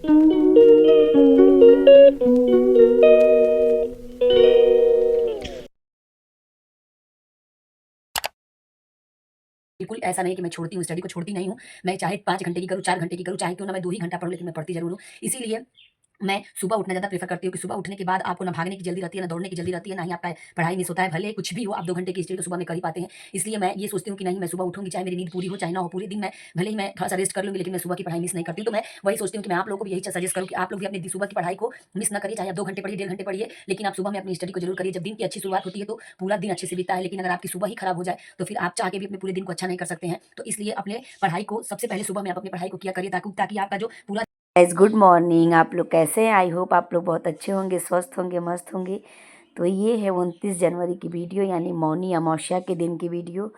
बिल्कुल ऐसा नहीं कि मैं छोड़ती हूँ, स्टडी को छोड़ती नहीं हूँ। मैं चाहे 5 घंटे की करूँ, 4 घंटे की करूँ, चाहे क्यों ना मैं 2 ही घंटा पढूँ, लेकिन मैं पढ़ती ज़रूर हूँ। इसीलिए मैं सुबह उठना ज़्यादा प्रेफ़र करती हूँ कि सुबह उठने के बाद आपको ना भागने की जल्दी रहती है, ना दौड़ने की जल्दी रहती है, ना ही आपका पढ़ाई मिस होता है। भले कुछ भी हो, आप 2 घंटे की स्टडी तो सुबह में कर ही पाते हैं। इसलिए मैं ये सोचती हूँ कि नहीं, मैं सुबह उठूँगी, चाहे मेरी नींद पूरी हो, चाहे ना हो। पूरे दिन मैं भले ही मैं थोड़ा-सा रेस्ट कर लूँगी, लेकिन मैं सुबह की पढ़ाई मिस नहीं करती हूँ। तो मैं वही सोचती हूँ कि मैं आप लोगों को भी यही सजेस्ट करूँ कि आप लोग भी अपनी सुबह की पढ़ाई को मिस ना करिए। चाहे आप 2 घंटे पढ़िए, डेढ़ घंटे पढ़िए, लेकिन आप सुबह में अपनी स्टडी को ज़रूर करिए। जब दिन की अच्छी शुरुआत होती है, तो पूरा दिन अच्छे से बीतता है, लेकिन अगर आपकी सुबह ही खराब हो जाए, तो फिर आप चाह के भी अपने पूरे दिन को अच्छा नहीं कर सकते हैं। तो इसलिए अपने पढ़ाई को सबसे पहले सुबह में आप अपनी पढ़ाई को किया करिए, ताकि ताकि आपका जो पूरा गाइस गुड मॉर्निंग। आप लोग कैसे हैं? आई होप आप लोग बहुत अच्छे होंगे, स्वस्थ होंगे, मस्त होंगे। तो ये है 29 जनवरी की वीडियो, यानी मौनी अमावस्या के दिन की वीडियो।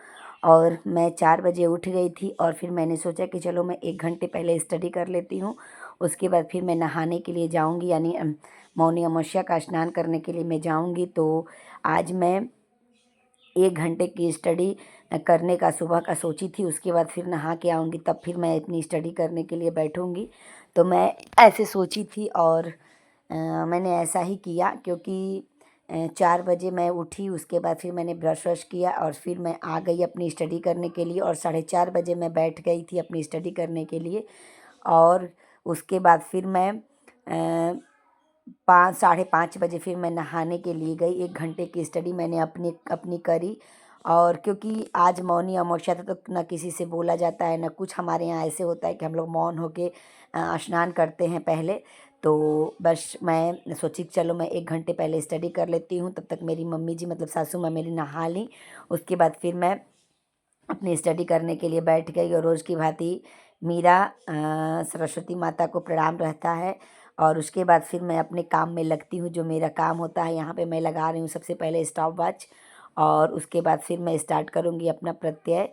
और मैं 4 बजे उठ गई थी और फिर मैंने सोचा कि चलो मैं 1 घंटे पहले स्टडी कर लेती हूँ। उसके बाद फिर मैं नहाने के लिए जाऊँगी, यानी मौनी अमावस्या का स्नान करने के लिए मैं जाऊँगी। तो आज मैं 1 घंटे की स्टडी करने का सुबह का सोची थी। उसके बाद फिर नहा के आऊँगी, तब फिर मैं अपनी स्टडी करने के लिए बैठूँगी। तो मैं ऐसे सोची थी और मैंने ऐसा ही किया, क्योंकि 4 बजे मैं उठी। उसके बाद फिर मैंने ब्रश वश किया और फिर मैं आ गई अपनी स्टडी करने के लिए, और 4:30 बजे मैं बैठ गई थी अपनी स्टडी करने के लिए। और उसके बाद फिर मैं 5 साढ़े 5 बजे फिर मैं नहाने के लिए गई। 1 घंटे की स्टडी मैंने अपनी अपनी करी। और क्योंकि आज मौनी अमावस्या था, तो ना किसी से बोला जाता है, ना कुछ। हमारे यहाँ ऐसे होता है कि हम लोग मौन होके स्नान करते हैं पहले। तो बस मैं सोची कि चलो मैं 1 घंटे पहले स्टडी कर लेती हूँ। तब तक मेरी मम्मी जी, मतलब सासू माँ मेरी, नहा लीं। उसके बाद फिर मैं अपनी स्टडी करने के लिए बैठ गई। और रोज़ की भांति मेरा सरस्वती माता को प्रणाम रहता है। और उसके बाद फिर मैं अपने काम में लगती हूँ, जो मेरा काम होता है। यहाँ पे मैं लगा रही हूँ सबसे पहले स्टॉपवॉच, और उसके बाद फिर मैं स्टार्ट करूँगी अपना प्रत्यय।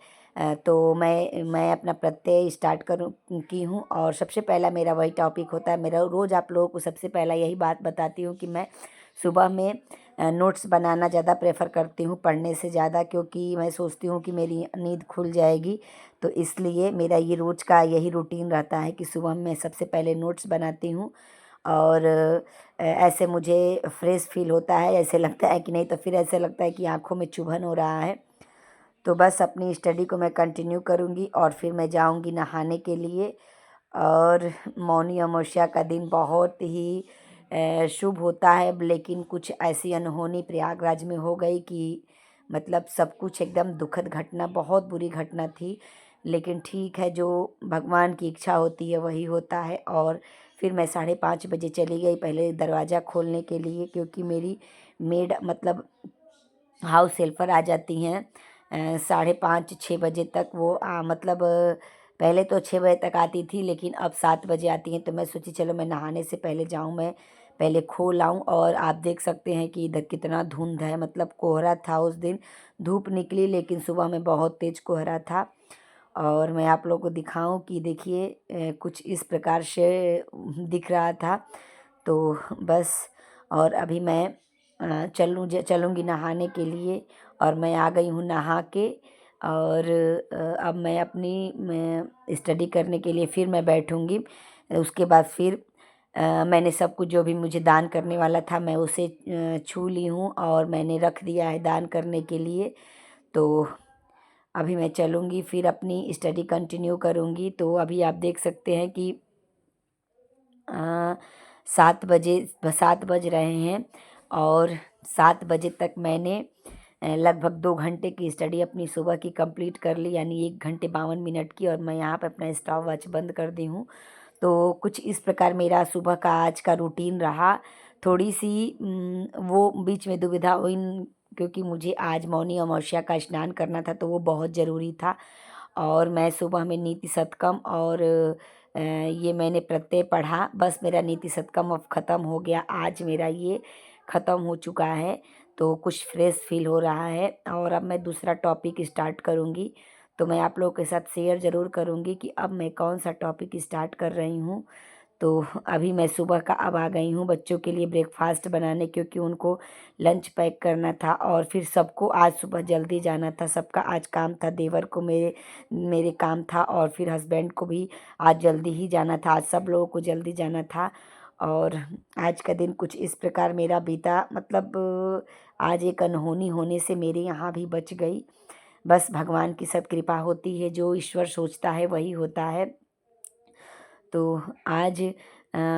तो मैं अपना प्रत्यय स्टार्ट करूँ की हूँ। और सबसे पहला मेरा वही टॉपिक होता है। मेरा रोज़ आप लोगों को सबसे पहला यही बात बताती हूँ कि मैं सुबह में नोट्स बनाना ज़्यादा प्रेफ़र करती हूँ पढ़ने से ज़्यादा, क्योंकि मैं सोचती हूँ कि मेरी नींद खुल जाएगी। तो इसलिए मेरा ये रोज़ का यही रूटीन रहता है कि सुबह में सबसे पहले नोट्स बनाती हूँ। और ऐसे मुझे फ्रेश फ़ील होता है। ऐसे लगता है कि, नहीं तो फिर ऐसे लगता है कि आँखों में चुभन हो रहा है। तो बस अपनी स्टडी को मैं कंटिन्यू करूँगी और फिर मैं जाऊँगी नहाने के लिए। और मौनी अमावस्या का दिन बहुत ही शुभ होता है, लेकिन कुछ ऐसी अनहोनी प्रयागराज में हो गई कि मतलब सब कुछ एकदम दुखद घटना, बहुत बुरी घटना थी। लेकिन ठीक है, जो भगवान की इच्छा होती है वही होता है। और फिर मैं 5:30 बजे चली गई पहले दरवाज़ा खोलने के लिए, क्योंकि मेरी मेड, मतलब हाउस हेल्पर आ जाती हैं 5:30-6 बजे तक। वो मतलब पहले तो 6 बजे तक आती थी, लेकिन अब 7 बजे आती हैं। तो मैं सोची चलो मैं नहाने से पहले जाऊं, मैं पहले खोल आऊं। और आप देख सकते हैं कि इधर कितना धुंध है, मतलब कोहरा था उस दिन। धूप निकली, लेकिन सुबह में बहुत तेज़ कोहरा था। और मैं आप लोगों को दिखाऊं कि देखिए कुछ इस प्रकार से दिख रहा था। तो बस, और अभी मैं चलूँगी नहाने के लिए। और मैं आ गई हूँ नहा के। और अब मैं अपनी मैं स्टडी करने के लिए फिर मैं बैठूँगी। उसके बाद फिर मैंने सब कुछ जो भी मुझे दान करने वाला था, मैं उसे छू ली हूँ और मैंने रख दिया है दान करने के लिए। तो अभी मैं चलूँगी, फिर अपनी स्टडी कंटिन्यू करूँगी। तो अभी आप देख सकते हैं कि 7 बज रहे हैं। और 7 बजे तक मैंने लगभग 2 घंटे की स्टडी अपनी सुबह की कंप्लीट कर ली, यानी 1 घंटे 52 मिनट की। और मैं यहाँ पे अपना स्टॉप वॉच बंद कर दी हूँ। तो कुछ इस प्रकार मेरा सुबह का आज का रूटीन रहा। थोड़ी सी वो बीच में दुविधा हुई, क्योंकि मुझे आज मौनी अमावस्या का स्नान करना था, तो वो बहुत ज़रूरी था। और मैं सुबह में नीति सतकम और ये मैंने प्रत्यय पढ़ा। बस मेरा नीति सतकम अब ख़त्म हो गया, आज मेरा ये ख़त्म हो चुका है। तो कुछ फ्रेश फील हो रहा है। और अब मैं दूसरा टॉपिक स्टार्ट करूँगी। तो मैं आप लोगों के साथ शेयर ज़रूर करूँगी कि अब मैं कौन सा टॉपिक स्टार्ट कर रही हूँ। तो अभी मैं सुबह का अब आ गई हूँ बच्चों के लिए ब्रेकफास्ट बनाने, क्योंकि उनको लंच पैक करना था और फिर सबको आज सुबह जल्दी जाना था। सबका आज काम था, देवर को मेरे मेरे काम था और फिर हस्बैंड को भी आज जल्दी ही जाना था। आज सब लोगों को जल्दी जाना था और आज का दिन कुछ इस प्रकार मेरा बीता। मतलब आज एक अनहोनी होने से मेरे यहाँ भी बच गई। बस भगवान की सब कृपा होती है, जो ईश्वर सोचता है वही होता है। तो आज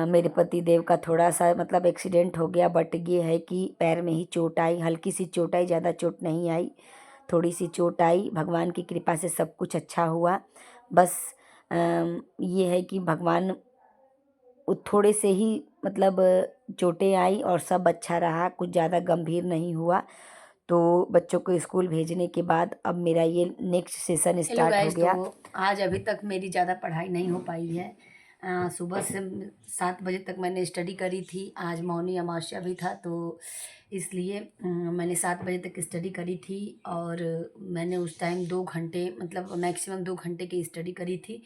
मेरे पति देव का थोड़ा सा मतलब एक्सीडेंट हो गया, बट ये है कि पैर में ही चोट आई, हल्की सी चोट आई, ज़्यादा चोट नहीं आई, थोड़ी सी चोट आई। भगवान की कृपा से सब कुछ अच्छा हुआ। बस ये है कि भगवान थोड़े से ही मतलब चोटें आई और सब अच्छा रहा, कुछ ज़्यादा गंभीर नहीं हुआ। तो बच्चों को स्कूल भेजने के बाद अब मेरा ये नेक्स्ट सेशन हेलो स्टार्ट हो गाइस, तो गया। आज अभी तक मेरी ज़्यादा पढ़ाई नहीं हो पाई है। सुबह से 7 बजे तक मैंने स्टडी करी थी। आज मौनी अमावस्या भी था, तो इसलिए मैंने 7 बजे तक स्टडी करी थी और मैंने उस टाइम 2 घंटे मतलब मैक्सिमम 2 घंटे की स्टडी करी थी।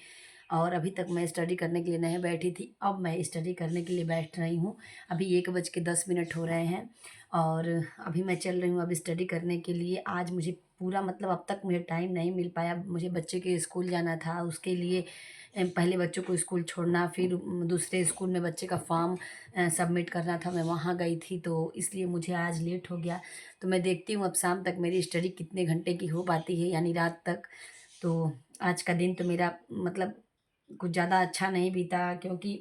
और अभी तक मैं स्टडी करने के लिए नहीं बैठी थी। अब मैं स्टडी करने के लिए बैठ रही हूँ। अभी 1:10 हो रहे हैं और अभी मैं चल रही हूँ अब स्टडी करने के लिए। आज मुझे पूरा मतलब अब तक मुझे टाइम नहीं मिल पाया। मुझे बच्चे के स्कूल जाना था, उसके लिए पहले बच्चों को स्कूल छोड़ना, फिर दूसरे स्कूल में बच्चे का फॉर्म सबमिट करना था। मैं वहाँ गई थी, तो इसलिए मुझे आज लेट हो गया। तो मैं देखती हूँ अब शाम तक मेरी स्टडी कितने घंटे की हो पाती है, यानी रात तक। तो आज का दिन तो मेरा मतलब कुछ ज़्यादा अच्छा नहीं बीता, क्योंकि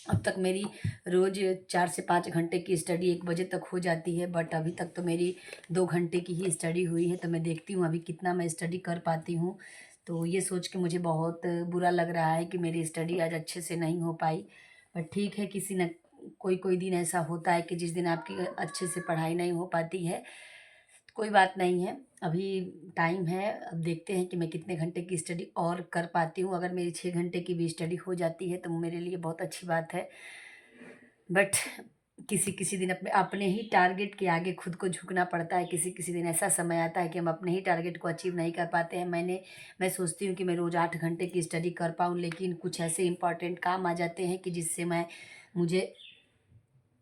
अब तक मेरी रोज़ 4 से 5 घंटे की स्टडी 1 बजे तक हो जाती है, बट अभी तक तो मेरी 2 घंटे की ही स्टडी हुई है। तो मैं देखती हूँ अभी कितना मैं स्टडी कर पाती हूँ। तो ये सोच के मुझे बहुत बुरा लग रहा है कि मेरी स्टडी आज अच्छे से नहीं हो पाई। बट ठीक है, किसी न कोई कोई दिन ऐसा होता है कि जिस दिन आपकी अच्छे से पढ़ाई नहीं हो पाती है। कोई बात नहीं है, अभी टाइम है। अब देखते हैं कि मैं कितने घंटे की स्टडी और कर पाती हूँ। अगर मेरी 6 घंटे की भी स्टडी हो जाती है तो मेरे लिए बहुत अच्छी बात है। बट किसी किसी दिन अपने अपने ही टारगेट के आगे खुद को झुकना पड़ता है। किसी किसी दिन ऐसा समय आता है कि हम अपने ही टारगेट को अचीव नहीं कर पाते हैं। मैं सोचती हूँ कि मैं रोज़ 8 घंटे की स्टडी कर पाऊँ, लेकिन कुछ ऐसे इंपॉर्टेंट काम आ जाते हैं कि जिससे मुझे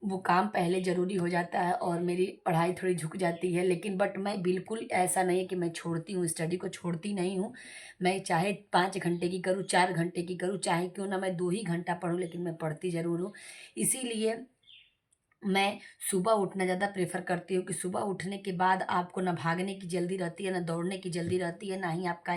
वो काम पहले ज़रूरी हो जाता है और मेरी पढ़ाई थोड़ी झुक जाती है। लेकिन बट मैं बिल्कुल ऐसा नहीं है कि मैं छोड़ती हूँ, स्टडी को छोड़ती नहीं हूँ। मैं चाहे 5 घंटे की करूँ, 4 घंटे की करूँ, चाहे क्यों ना मैं 2 ही घंटा पढूँ, लेकिन मैं पढ़ती ज़रूर हूँ। इसीलिए मैं सुबह उठना ज़्यादा प्रेफ़र करती हूँ कि सुबह उठने के बाद आपको ना भागने की जल्दी रहती है, ना दौड़ने की जल्दी रहती है, ना ही आपका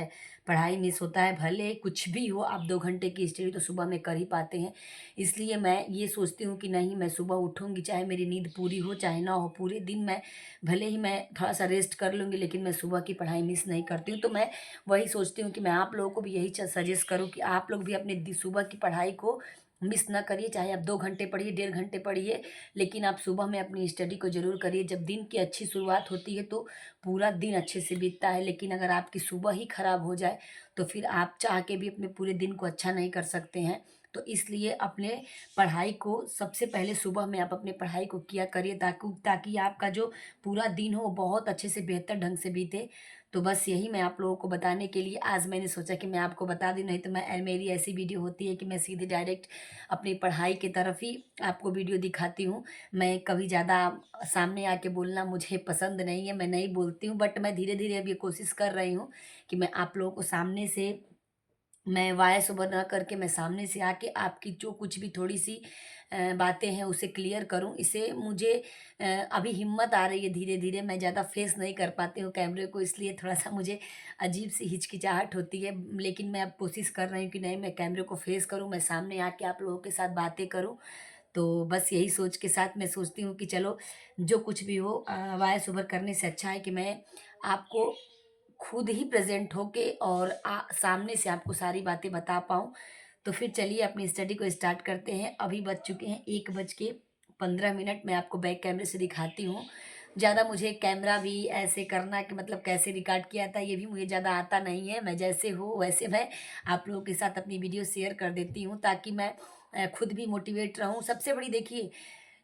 पढ़ाई मिस होता है। भले कुछ भी हो, आप 2 घंटे की स्टडी तो सुबह में कर ही पाते हैं। इसलिए मैं ये सोचती हूँ कि नहीं, मैं सुबह उठूँगी, चाहे मेरी नींद पूरी हो, चाहे ना हो। पूरे दिन मैं भले ही मैं थोड़ा-सा रेस्ट कर लूँगी, लेकिन मैं सुबह की पढ़ाई मिस नहीं करती हूँ। तो मैं वही सोचती हूँ कि मैं आप लोगों को भी यही सजेस्ट करूँ कि आप लोग भी अपने सुबह की पढ़ाई को मिस ना करिए। चाहे आप 2 घंटे पढ़िए, 1.5 घंटे पढ़िए, लेकिन आप सुबह में अपनी स्टडी को ज़रूर करिए। जब दिन की अच्छी शुरुआत होती है तो पूरा दिन अच्छे से बीतता है, लेकिन अगर आपकी सुबह ही खराब हो जाए तो फिर आप चाह के भी अपने पूरे दिन को अच्छा नहीं कर सकते हैं। तो इसलिए अपने पढ़ाई को सबसे पहले सुबह में आप अपने पढ़ाई को किया करिए, ताकि ताकि आपका जो पूरा दिन हो वो बहुत अच्छे से बेहतर ढंग से बीते। तो बस यही मैं आप लोगों को बताने के लिए आज मैंने सोचा कि मैं आपको बता दूँ। नहीं तो मेरी ऐसी वीडियो होती है कि मैं सीधे डायरेक्ट अपनी पढ़ाई की तरफ ही आपको वीडियो दिखाती हूँ। मैं कभी ज़्यादा सामने आके बोलना मुझे पसंद नहीं है, मैं नहीं बोलती हूँ। बट मैं धीरे-धीरे अब ये कोशिश कर रही हूँ कि मैं आप लोगों को सामने से मैं वॉइस ओवर ना करके मैं सामने से आके आपकी जो कुछ भी थोड़ी-सी बातें हैं उसे क्लियर करूँ। इससे मुझे अभी हिम्मत आ रही है धीरे-धीरे। मैं ज़्यादा फेस नहीं कर पाती हूँ कैमरे को, इसलिए थोड़ा-सा मुझे अजीब-सी हिचकिचाहट होती है। लेकिन मैं अब कोशिश कर रही हूँ कि नहीं, मैं कैमरे को फेस करूँ, मैं सामने आके आप लोगों के साथ बातें करूँ। तो बस यही सोच के साथ मैं सोचती हूँ कि चलो जो कुछ भी हो, वॉइस ओवर करने से अच्छा है कि मैं आपको खुद ही प्रेज़ेंट होके और सामने से आपको सारी बातें बता पाऊँ। तो फिर चलिए अपनी स्टडी को स्टार्ट करते हैं। अभी बज चुके हैं 1:15। मैं आपको बैक कैमरे से दिखाती हूँ। ज़्यादा मुझे कैमरा भी ऐसे करना कि मतलब कैसे रिकॉर्ड किया था ये भी मुझे ज़्यादा आता नहीं है। मैं जैसे हूँ वैसे मैं आप लोगों के साथ अपनी वीडियो शेयर कर देती हूँ, ताकि मैं खुद भी मोटिवेट रहूँ। सबसे बड़ी देखिए,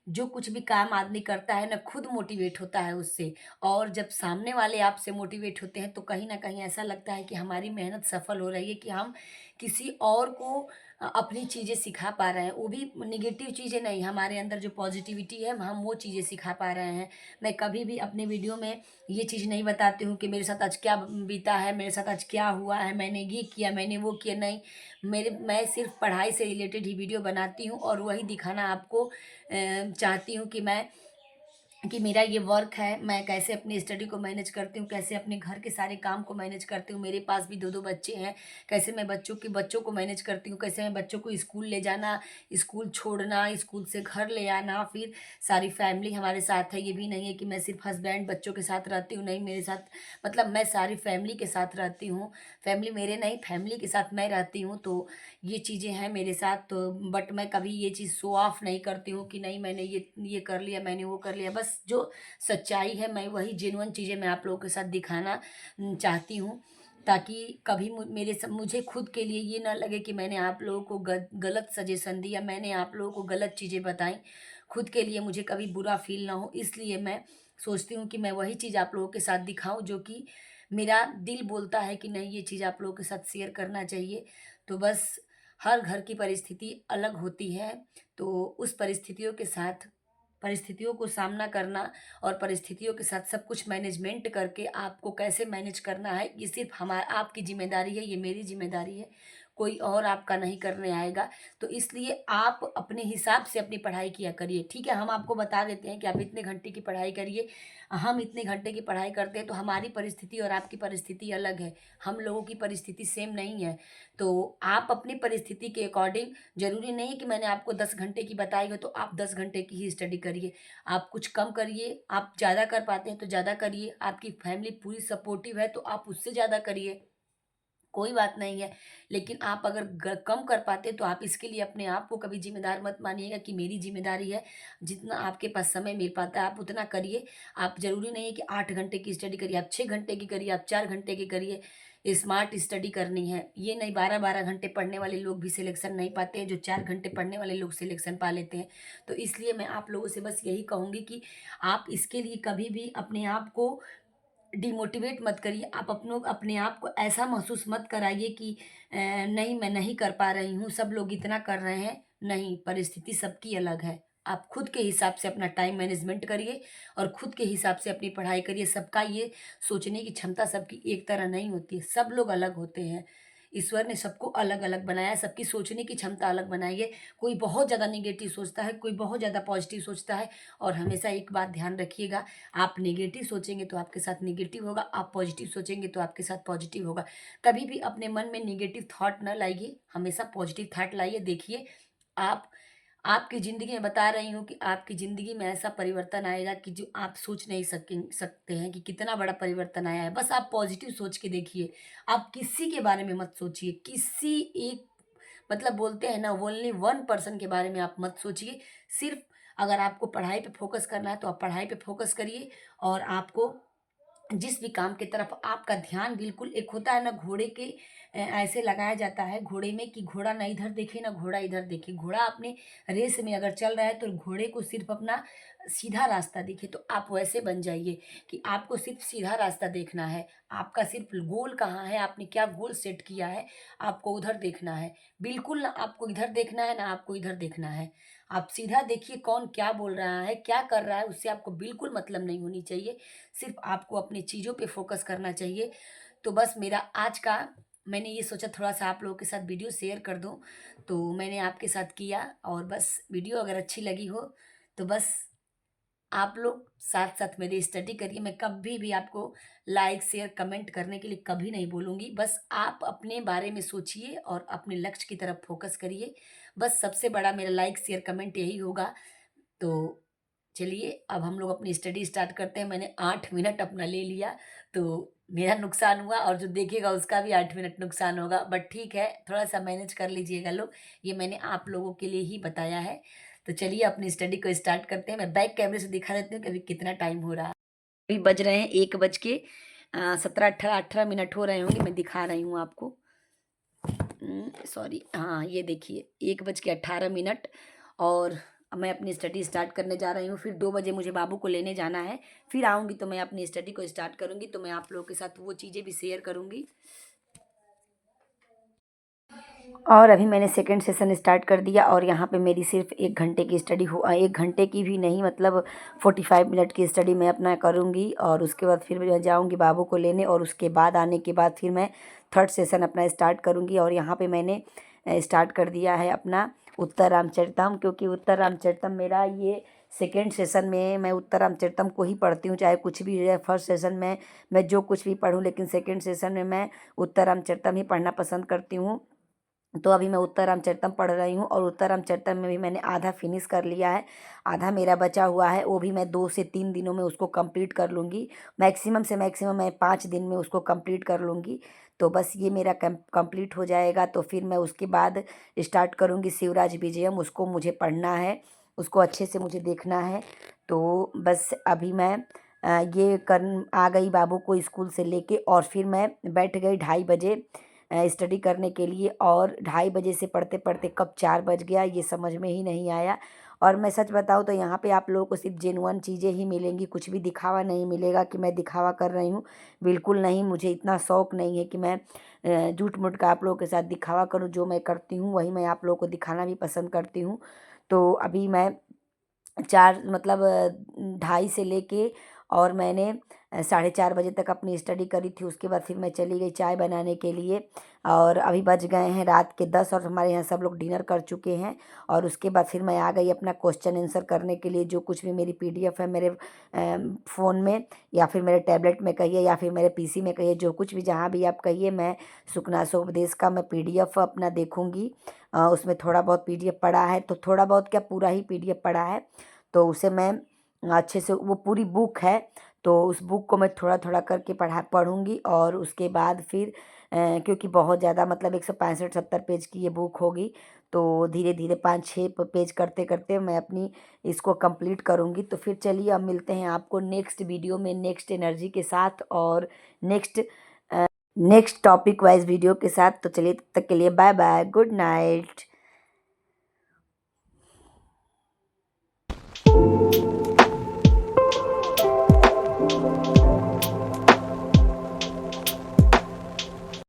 जो कुछ भी काम आदमी करता है ना, खुद मोटिवेट होता है उससे। और जब सामने वाले आपसे मोटिवेट होते हैं तो कहीं न कहीं ऐसा लगता है कि हमारी मेहनत सफल हो रही है, कि हम किसी और को अपनी चीज़ें सिखा पा रहे हैं, वो भी नेगेटिव चीज़ें नहीं, हमारे अंदर जो पॉजिटिविटी है हम वो चीज़ें सिखा पा रहे हैं। मैं कभी भी अपने वीडियो में ये चीज़ नहीं बताती हूँ कि मेरे साथ आज क्या बीता है, मेरे साथ आज क्या हुआ है, मैंने ये किया, मैंने वो किया, नहीं। मैं सिर्फ पढ़ाई से रिलेटेड ही वीडियो बनाती हूँ और वही दिखाना आपको चाहती हूँ कि मेरा ये वर्क है, मैं कैसे अपनी स्टडी को मैनेज करती हूँ, कैसे अपने घर के सारे काम को मैनेज करती हूँ। मेरे पास भी 2-2 बच्चे हैं, कैसे मैं बच्चों को मैनेज करती हूँ, कैसे मैं बच्चों को स्कूल ले जाना, स्कूल छोड़ना, स्कूल से घर ले आना, फिर सारी फैमिली हमारे साथ है। ये भी नहीं है कि मैं सिर्फ हस्बैंड बच्चों के साथ रहती हूँ, नहीं, मेरे साथ मतलब मैं सारी फैमिली के साथ रहती हूँ। फैमिली मेरे नहीं, फैमिली के साथ मैं रहती हूँ, तो ये चीज़ें हैं मेरे साथ। तो बट मैं कभी ये चीज़ शो ऑफ नहीं करती हूँ कि नहीं मैंने ये कर लिया, मैंने वो कर लिया। बस जो सच्चाई है मैं वही जेन्युइन चीज़ें मैं आप लोगों के साथ दिखाना चाहती हूँ, ताकि कभी मुझे खुद के लिए ये ना लगे कि मैंने आप लोगों को गलत सजेशन दिया, मैंने आप लोगों को गलत चीज़ें बताई। खुद के लिए मुझे कभी बुरा फ़ील ना हो, इसलिए मैं सोचती हूँ कि मैं वही चीज़ आप लोगों के साथ दिखाऊँ जो कि मेरा दिल बोलता है कि नहीं, ये चीज़ आप लोगों के साथ शेयर करना चाहिए। तो बस हर घर की परिस्थिति अलग होती है, तो उस परिस्थितियों को सामना करना और परिस्थितियों के साथ सब कुछ मैनेजमेंट करके आपको कैसे मैनेज करना है, ये सिर्फ़ आपकी ज़िम्मेदारी है, ये मेरी ज़िम्मेदारी है, कोई और आपका नहीं करने आएगा। तो इसलिए आप अपने हिसाब से अपनी पढ़ाई किया करिए, ठीक है? हम आपको बता देते हैं कि आप इतने घंटे की पढ़ाई करिए, हम इतने घंटे की पढ़ाई करते हैं, तो हमारी परिस्थिति और आपकी परिस्थिति अलग है, हम लोगों की परिस्थिति सेम नहीं है। तो आप अपनी परिस्थिति के अकॉर्डिंग, ज़रूरी नहीं है कि मैंने आपको 10 घंटे की बताई हो तो आप 10 घंटे की ही स्टडी करिए। आप कुछ कम करिए, आप ज़्यादा कर पाते हैं तो ज़्यादा करिए, आपकी फैमिली पूरी सपोर्टिव है तो आप उससे ज़्यादा करिए, कोई बात नहीं है। लेकिन आप अगर कम कर पाते तो आप इसके लिए अपने आप को कभी जिम्मेदार मत मानिएगा कि मेरी जिम्मेदारी है। जितना आपके पास समय मिल पाता है आप उतना करिए। आप ज़रूरी नहीं है कि 8 घंटे की स्टडी करिए, आप 6 घंटे की करिए, आप 4 घंटे की करिए। स्मार्ट स्टडी करनी है, ये नहीं 12-12 घंटे पढ़ने वाले लोग भी सिलेक्शन नहीं पाते हैं, जो 4 घंटे पढ़ने वाले लोग सिलेक्शन पा लेते हैं। तो इसलिए मैं आप लोगों से बस यही कहूँगी कि आप इसके लिए कभी भी अपने आप को डिमोटिवेट मत करिए। आप अपने आप को ऐसा महसूस मत कराइए कि नहीं, मैं नहीं कर पा रही हूँ, सब लोग इतना कर रहे हैं। नहीं, परिस्थिति सबकी अलग है। आप खुद के हिसाब से अपना टाइम मैनेजमेंट करिए और खुद के हिसाब से अपनी पढ़ाई करिए। सबका ये सोचने की क्षमता सबकी एक तरह नहीं होती है, सब लोग अलग होते हैं। ईश्वर ने सबको अलग-अलग बनाया है, सबकी सोचने की क्षमता अलग बनाई है। कोई बहुत ज़्यादा नेगेटिव सोचता है, कोई बहुत ज़्यादा पॉजिटिव सोचता है। और हमेशा एक बात ध्यान रखिएगा, आप नेगेटिव सोचेंगे तो आपके साथ नेगेटिव होगा, आप पॉजिटिव सोचेंगे तो आपके साथ पॉजिटिव होगा। कभी भी अपने मन में नेगेटिव थॉट ना लाइए, हमेशा पॉजिटिव थॉट लाइए। देखिए, आप आपकी ज़िंदगी में बता रही हूँ कि आपकी ज़िंदगी में ऐसा परिवर्तन आएगा कि जो आप सोच नहीं सकते हैं कि कितना बड़ा परिवर्तन आया है। बस आप पॉजिटिव सोच के देखिए। आप किसी के बारे में मत सोचिए, किसी एक मतलब बोलते हैं ना, ओनली वन पर्सन के बारे में आप मत सोचिए। सिर्फ़ अगर आपको पढ़ाई पे फ़ोकस करना है तो आप पढ़ाई पे फ़ोकस करिए और आपको जिस भी काम की तरफ आपका ध्यान बिल्कुल, एक होता है ना घोड़े के ऐसे लगाया जाता है घोड़े में कि घोड़ा ना इधर देखे ना घोड़ा इधर देखे। घोड़ा अपने रेस में अगर चल रहा है तो घोड़े को सिर्फ़ अपना सीधा रास्ता दिखे। तो आप वैसे बन जाइए कि आपको सिर्फ़ सीधा रास्ता देखना है। आपका सिर्फ़ गोल कहाँ है, आपने क्या गोल सेट किया है, आपको उधर देखना है। बिल्कुल ना आपको इधर देखना है, ना आपको इधर देखना है। आप सीधा देखिए कौन क्या बोल रहा है, क्या कर रहा है, उससे आपको बिल्कुल मतलब नहीं होनी चाहिए। सिर्फ़ आपको अपनी चीज़ों पे फ़ोकस करना चाहिए। तो बस मेरा आज का मैंने ये सोचा थोड़ा-सा आप लोगों के साथ वीडियो शेयर कर दूँ, तो मैंने आपके साथ किया। और बस वीडियो अगर अच्छी लगी हो, तो बस आप लोग साथ-साथ मेरी स्टडी करिए। मैं कभी भी आपको लाइक, शेयर, कमेंट करने के लिए कभी नहीं बोलूँगी। बस आप अपने बारे में सोचिए और अपने लक्ष्य की तरफ फ़ोकस करिए। बस सबसे बड़ा मेरा लाइक, शेयर, कमेंट यही होगा। तो चलिए अब हम लोग अपनी स्टडी स्टार्ट करते हैं। मैंने 8 मिनट अपना ले लिया, तो मेरा नुकसान हुआ और जो देखेगा उसका भी 8 मिनट नुकसान होगा। बट ठीक है, थोड़ा-सा मैनेज कर लीजिएगा लोग। ये मैंने आप लोगों के लिए ही बताया है। तो चलिए अपनी स्टडी को स्टार्ट करते हैं। मैं बैक कैमरे से दिखा देती हूँ कि अभी कितना टाइम हो रहा है। अभी बज रहे हैं 1 बज के 17-18 मिनट हो रहे होंगे, मैं दिखा रही हूँ आपको। सॉरी, हाँ, ये देखिए 1 बज के 18 मिनट और मैं अपनी स्टडी स्टार्ट करने जा रही हूँ। फिर 2 बजे मुझे बाबू को लेने जाना है। फिर आऊँगी तो मैं अपनी स्टडी को स्टार्ट करूँगी, तो मैं आप लोगों के साथ वो चीज़ें भी शेयर करूँगी। और अभी मैंने सेकंड सेशन स्टार्ट कर दिया और यहाँ पे मेरी सिर्फ 1 घंटे की स्टडी 1 घंटे की भी नहीं, मतलब 45 मिनट की स्टडी मैं अपना करूँगी और उसके बाद फिर मैं जाऊँगी बाबू को लेने और उसके बाद आने के बाद फिर मैं थर्ड सेशन अपना स्टार्ट करूँगी। और यहाँ पे मैंने स्टार्ट कर दिया है अपना उत्तर रामचरितम, क्योंकि उत्तर रामचरितम मेरा ये सेकेंड सेशन में मैं उत्तर रामचरितम को ही पढ़ती हूँ, चाहे कुछ भी हो जाए। फर्स्ट सेशन में मैं जो कुछ भी पढ़ूँ, लेकिन सेकेंड सेशन में मैं उत्तर रामचरितम ही पढ़ना पसंद करती हूँ। तो अभी मैं उत्तर रामचरितम पढ़ रही हूँ और उत्तर रामचरितम में भी मैंने आधा फिनिश कर लिया है, आधा मेरा बचा हुआ है। वो भी मैं 2 से 3 दिनों में उसको कंप्लीट कर लूँगी। मैक्सिमम से मैक्सिमम मैं 5 दिन में उसको कंप्लीट कर लूँगी। तो बस ये मेरा कंप्लीट हो जाएगा तो फिर मैं उसके बाद स्टार्ट करूँगी शिवराज विजयम। उसको मुझे पढ़ना है, उसको अच्छे से मुझे देखना है। तो बस अभी मैं ये कर आ गई बाबू को स्कूल से लेके और फिर मैं बैठ गई 2:30 बजे स्टडी करने के लिए। और 2:30 बजे से पढ़ते पढ़ते कब 4 बज गया ये समझ में ही नहीं आया। और मैं सच बताऊँ तो यहाँ पे आप लोगों को सिर्फ जेन्युइन चीज़ें ही मिलेंगी, कुछ भी दिखावा नहीं मिलेगा कि मैं दिखावा कर रही हूँ, बिल्कुल नहीं। मुझे इतना शौक नहीं है कि मैं झूठ मूठ का आप लोगों के साथ दिखावा करूँ। जो मैं करती हूँ वही मैं आप लोगों को दिखाना भी पसंद करती हूँ। तो अभी मैं 4 मतलब 2:30 से लेके और मैंने 4:30 बजे तक अपनी स्टडी करी थी। उसके बाद फिर मैं चली गई चाय बनाने के लिए और अभी बज गए हैं रात के 10 और हमारे यहाँ सब लोग डिनर कर चुके हैं। और उसके बाद फिर मैं आ गई अपना क्वेश्चन आंसर करने के लिए। जो कुछ भी मेरी पीडीएफ है मेरे फ़ोन में या फिर मेरे टैबलेट में कहिए या फिर मेरे पीसी में कहिए, जो कुछ भी जहाँ भी आप कहिए, मैं सुकनासोपदेश का मैं पीडीएफ अपना देखूँगी। उसमें थोड़ा बहुत पीडीएफ पढ़ा है, तो थोड़ा बहुत क्या पूरा ही पीडीएफ पढ़ा है। तो उसे मैं अच्छे से, वो पूरी बुक है तो उस बुक को मैं थोड़ा थोड़ा करके पढ़ूंगी। और उसके बाद फिर क्योंकि बहुत ज़्यादा मतलब 165-70 पेज की ये बुक होगी, तो धीरे धीरे 5-6 पेज करते करते मैं अपनी इसको कंप्लीट करूंगी। तो फिर चलिए अब मिलते हैं आपको नेक्स्ट वीडियो में नेक्स्ट एनर्जी के साथ और next next topic wise video के साथ। तो चलिए तब तक के लिए बाय बाय, गुड नाइट।